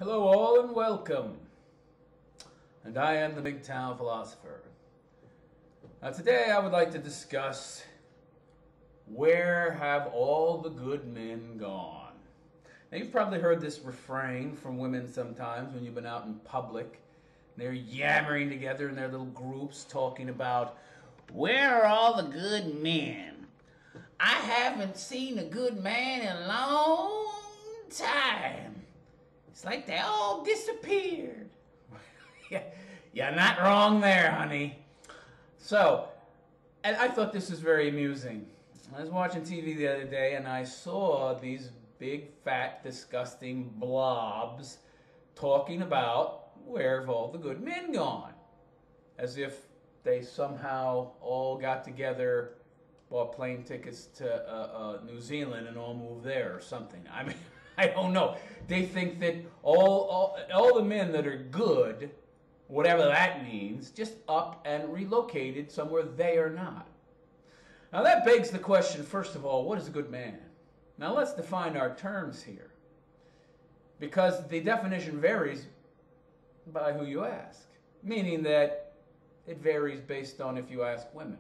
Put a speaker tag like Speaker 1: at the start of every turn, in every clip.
Speaker 1: Hello all and welcome. And I am the MGTOW philosopher. Now today I would like to discuss where have all the good men gone? Now you've probably heard this refrain from women sometimes when you've been out in public. They're yammering together in their little groups talking about, where are all the good men? I haven't seen a good man in a long time. It's like they all disappeared. You're not wrong there, honey. So, and I thought this was very amusing. I was watching TV the other day and I saw these big, fat, disgusting blobs talking about where have all the good men gone? As if they somehow all got together, bought plane tickets to New Zealand and all moved there or something. I mean, I don't know. They think that all the men that are good, whatever that means, just up and relocated somewhere they are not. Now that begs the question, first of all, what is a good man? Now let's define our terms here. Because the definition varies by who you ask. Meaning that it varies based on if you ask women.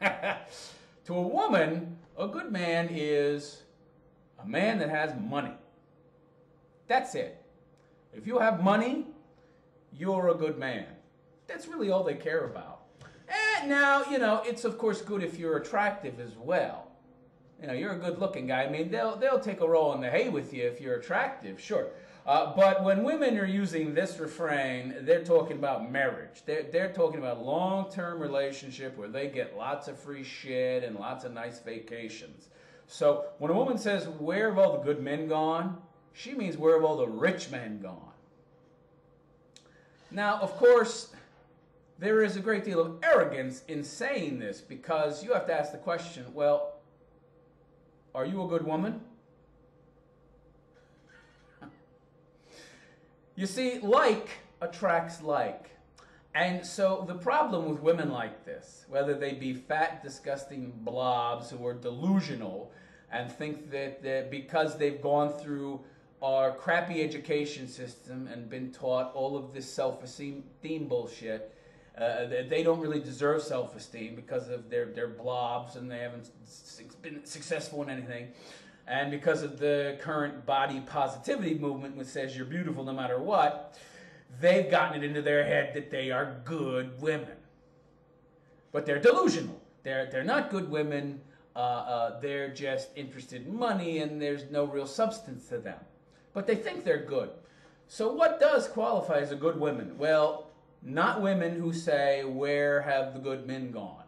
Speaker 1: To a woman, a good man is a man that has money. That's it. If you have money, you're a good man. That's really all they care about. And now, it's of course good if you're attractive as well. You're a good-looking guy. I mean, they'll take a roll in the hay with you if you're attractive, sure. But when women are using this refrain, they're talking about marriage. They're talking about long-term relationship where they get lots of free shit and lots of nice vacations. So when a woman says, where have all the good men gone? She means, where have all the rich men gone? Now, of course, there is a great deal of arrogance in saying this because you have to ask the question, well, are you a good woman? You see, like attracts like. And so the problem with women like this, whether they be fat, disgusting blobs who are delusional and think that because they've gone through our crappy education system and been taught all of this self-esteem bullshit, they don't really deserve self-esteem because of their blobs and they haven't been successful in anything. And because of the current body positivity movement which says you're beautiful no matter what, they've gotten it into their head that they are good women. But they're delusional. They're not good women. They're just interested in money and there's no real substance to them. But they think they're good. So what does qualify as a good woman? Well, not women who say, where have the good men gone?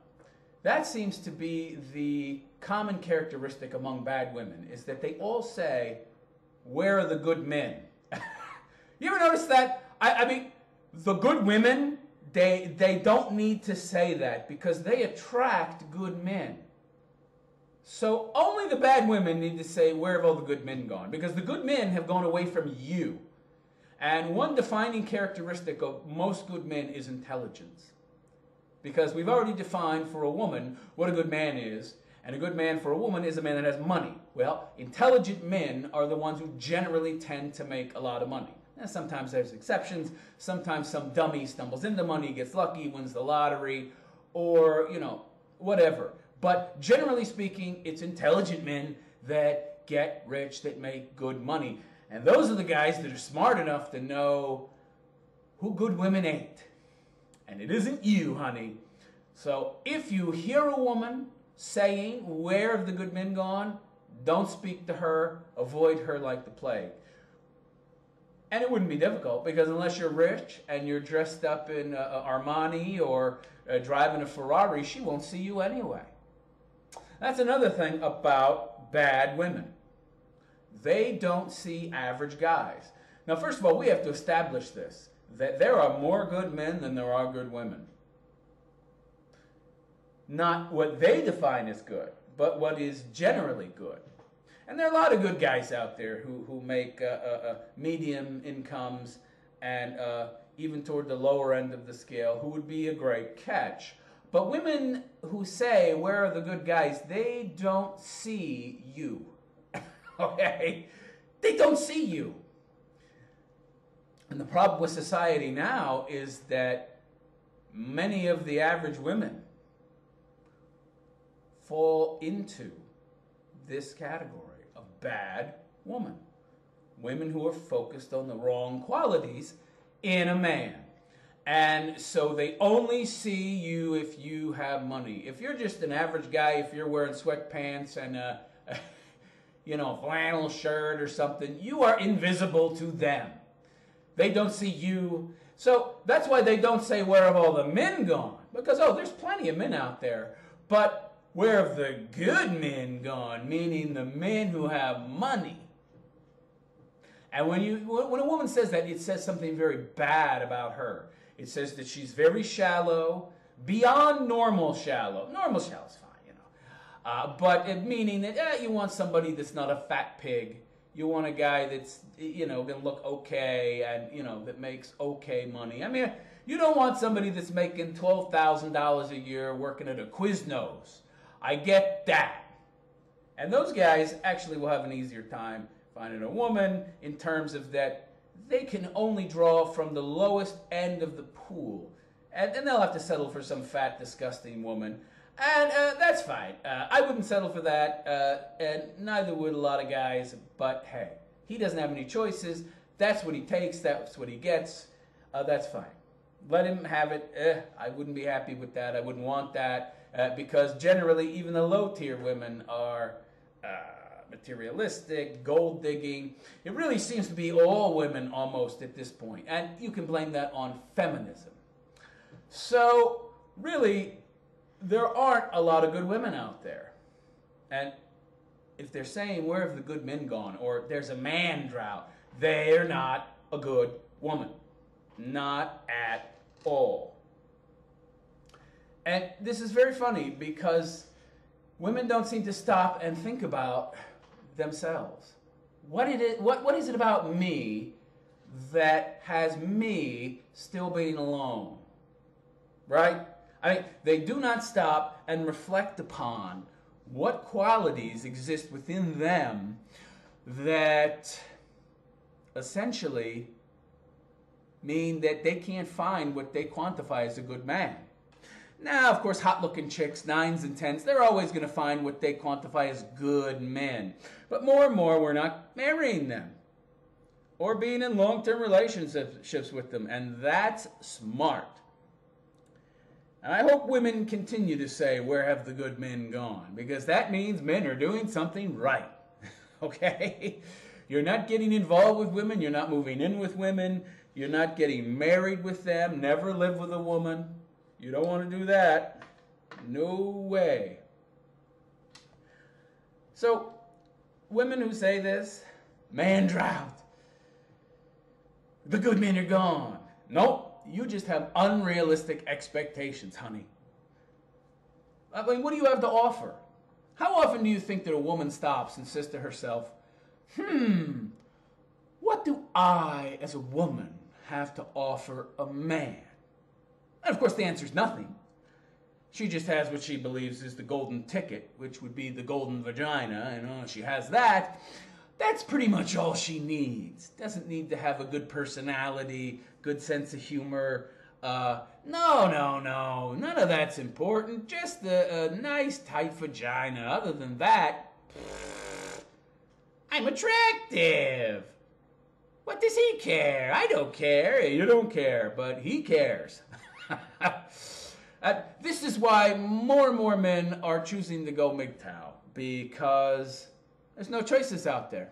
Speaker 1: That seems to be the common characteristic among bad women, is that they all say, where are the good men? You ever notice that? I mean, the good women, they don't need to say that because they attract good men. So only the bad women need to say, where have all the good men gone? Because the good men have gone away from you. And one defining characteristic of most good men is intelligence. Because we've already defined for a woman what a good man is. And a good man for a woman is a man that has money. Well, intelligent men are the ones who generally tend to make a lot of money. And sometimes there's exceptions. Sometimes some dummy stumbles into money, gets lucky, wins the lottery, or, whatever. But generally speaking, it's intelligent men that get rich, that make good money. And those are the guys that are smart enough to know who good women ain't. And it isn't you, honey. So if you hear a woman saying, where have the good men gone? Don't speak to her. Avoid her like the plague. And it wouldn't be difficult because unless you're rich and you're dressed up in Armani or driving a Ferrari, she won't see you anyway. That's another thing about bad women. They don't see average guys. Now, first of all, we have to establish this, that there are more good men than there are good women. Not what they define as good, but what is generally good. And there are a lot of good guys out there who make medium incomes and even toward the lower end of the scale who would be a great catch. But women who say, where are the good guys, they don't see you. Okay? They don't see you. And the problem with society now is that many of the average women fall into this category of bad woman. Women who are focused on the wrong qualities in a man. And so they only see you if you have money. If you're just an average guy, if you're wearing sweatpants and a flannel shirt or something, you are invisible to them. They don't see you. So that's why they don't say, where have all the men gone? Because, there's plenty of men out there. But where have the good men gone? Meaning the men who have money. And when a woman says that, it says something very bad about her. It says that she's very shallow, beyond normal shallow. Normal shallow is fine, but meaning that you want somebody that's not a fat pig. You want a guy that's, going to look okay and, that makes okay money. I mean, you don't want somebody that's making $12,000 a year working at a Quiznos. I get that. And those guys actually will have an easier time finding a woman in terms of that they can only draw from the lowest end of the pool. And they'll have to settle for some fat, disgusting woman. And that's fine. I wouldn't settle for that, and neither would a lot of guys. But hey, he doesn't have any choices. That's what he takes. That's what he gets. That's fine. Let him have it. I wouldn't be happy with that. I wouldn't want that because generally even the low-tier women are materialistic, gold-digging. It really seems to be all women almost at this point. And you can blame that on feminism. So really, there aren't a lot of good women out there. And if they're saying, where have the good men gone? Or there's a man drought, they're not a good woman. Not at all. And this is very funny because women don't seem to stop and think about themselves. What is it about me that has me still being alone? Right? I mean, they do not stop and reflect upon what qualities exist within them that essentially mean that they can't find what they quantify as a good man. Now, of course, hot-looking chicks, 9s and 10s, they're always going to find what they quantify as good men. But more and more, we're not marrying them or being in long-term relationships with them, and that's smart. And I hope women continue to say, where have the good men gone? Because that means men are doing something right. Okay? You're not getting involved with women. You're not moving in with women. You're not getting married with them. Never live with a woman. You don't want to do that. No way. So, women who say this, man drought. The good men are gone. Nope, you just have unrealistic expectations, honey. I mean, what do you have to offer? How often do you think that a woman stops and says to herself, what do I, as a woman, have to offer a man? And of course the answer is nothing. She just has what she believes is the golden ticket, which would be the golden vagina, and she has that. That's pretty much all she needs. Doesn't need to have a good personality, good sense of humor. No. None of that's important. Just a nice, tight vagina. Other than that, I'm attractive. What does he care? I don't care. You don't care, but he cares. This is why more and more men are choosing to go MGTOW, because there's no choices out there.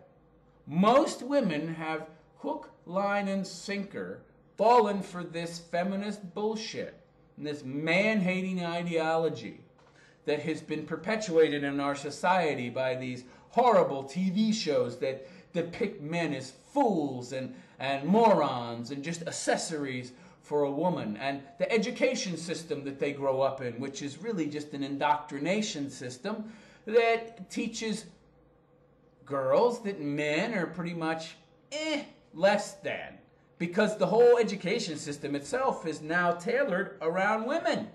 Speaker 1: Most women have hook, line, and sinker fallen for this feminist bullshit and this man-hating ideology that has been perpetuated in our society by these horrible TV shows that depict men as fools and morons and just accessories for a woman, and the education system that they grow up in, which is really just an indoctrination system that teaches girls that men are pretty much less than, because the whole education system itself is now tailored around women.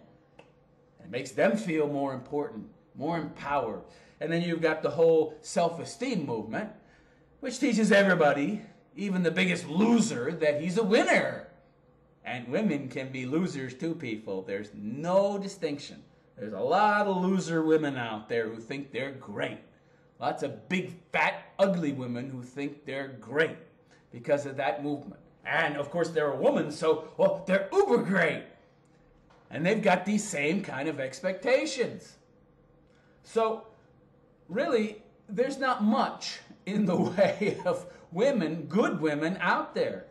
Speaker 1: It makes them feel more important, more empowered. And then you've got the whole self-esteem movement, which teaches everybody, even the biggest loser, that he's a winner. And women can be losers too, people. There's no distinction. There's a lot of loser women out there who think they're great. Lots of big, fat, ugly women who think they're great because of that movement. And, of course, they're a woman, so, well, they're uber great. And they've got these same kind of expectations. So, really, there's not much in the way of women, good women, out there.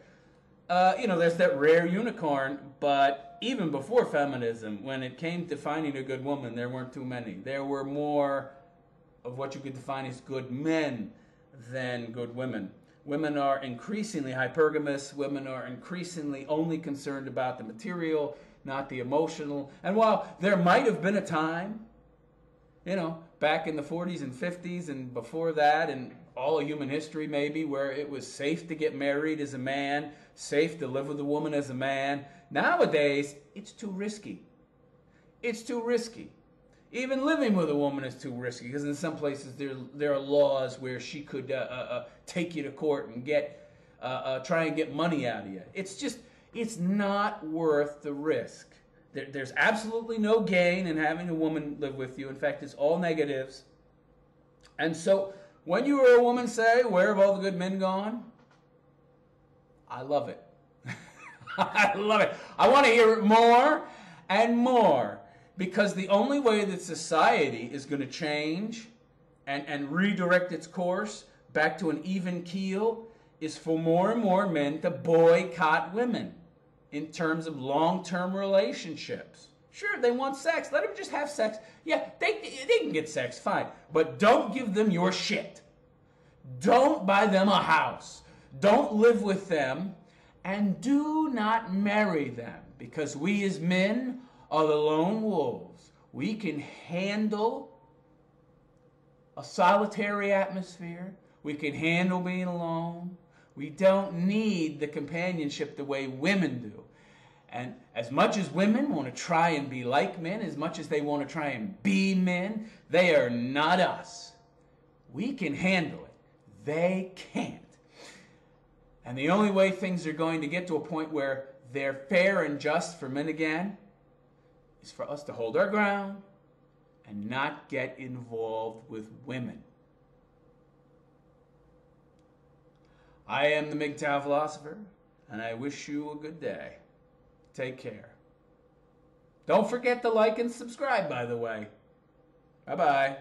Speaker 1: There's that rare unicorn, but even before feminism, when it came to finding a good woman, there weren't too many. There were more of what you could define as good men than good women. Women are increasingly hypergamous. Women are increasingly only concerned about the material, not the emotional. And while there might have been a time, back in the 40s and 50s and before that, and all of human history maybe, where it was safe to get married as a man, safe to live with a woman as a man, nowadays, it's too risky. It's too risky. Even living with a woman is too risky, because in some places there are laws where she could take you to court and try and get money out of you. It's not worth the risk. There's absolutely no gain in having a woman live with you. In fact, it's all negatives. And so when you hear a woman say, "Where have all the good men gone?" I love it. I love it. I want to hear it more and more. Because the only way that society is going to change and redirect its course back to an even keel is for more and more men to boycott women in terms of long-term relationships. Sure, they want sex. Let them just have sex. Yeah, they can get sex, fine. But don't give them your shit. Don't buy them a house. Don't live with them. And do not marry them. Because we as men are the lone wolves. We can handle a solitary atmosphere. We can handle being alone. We don't need the companionship the way women do. And as much as women want to try and be like men, as much as they want to try and be men, they are not us. We can handle it. They can't. And the only way things are going to get to a point where they're fair and just for men again is for us to hold our ground and not get involved with women. I am the MGTOW philosopher, and I wish you a good day. Take care. Don't forget to like and subscribe, by the way. Bye-bye.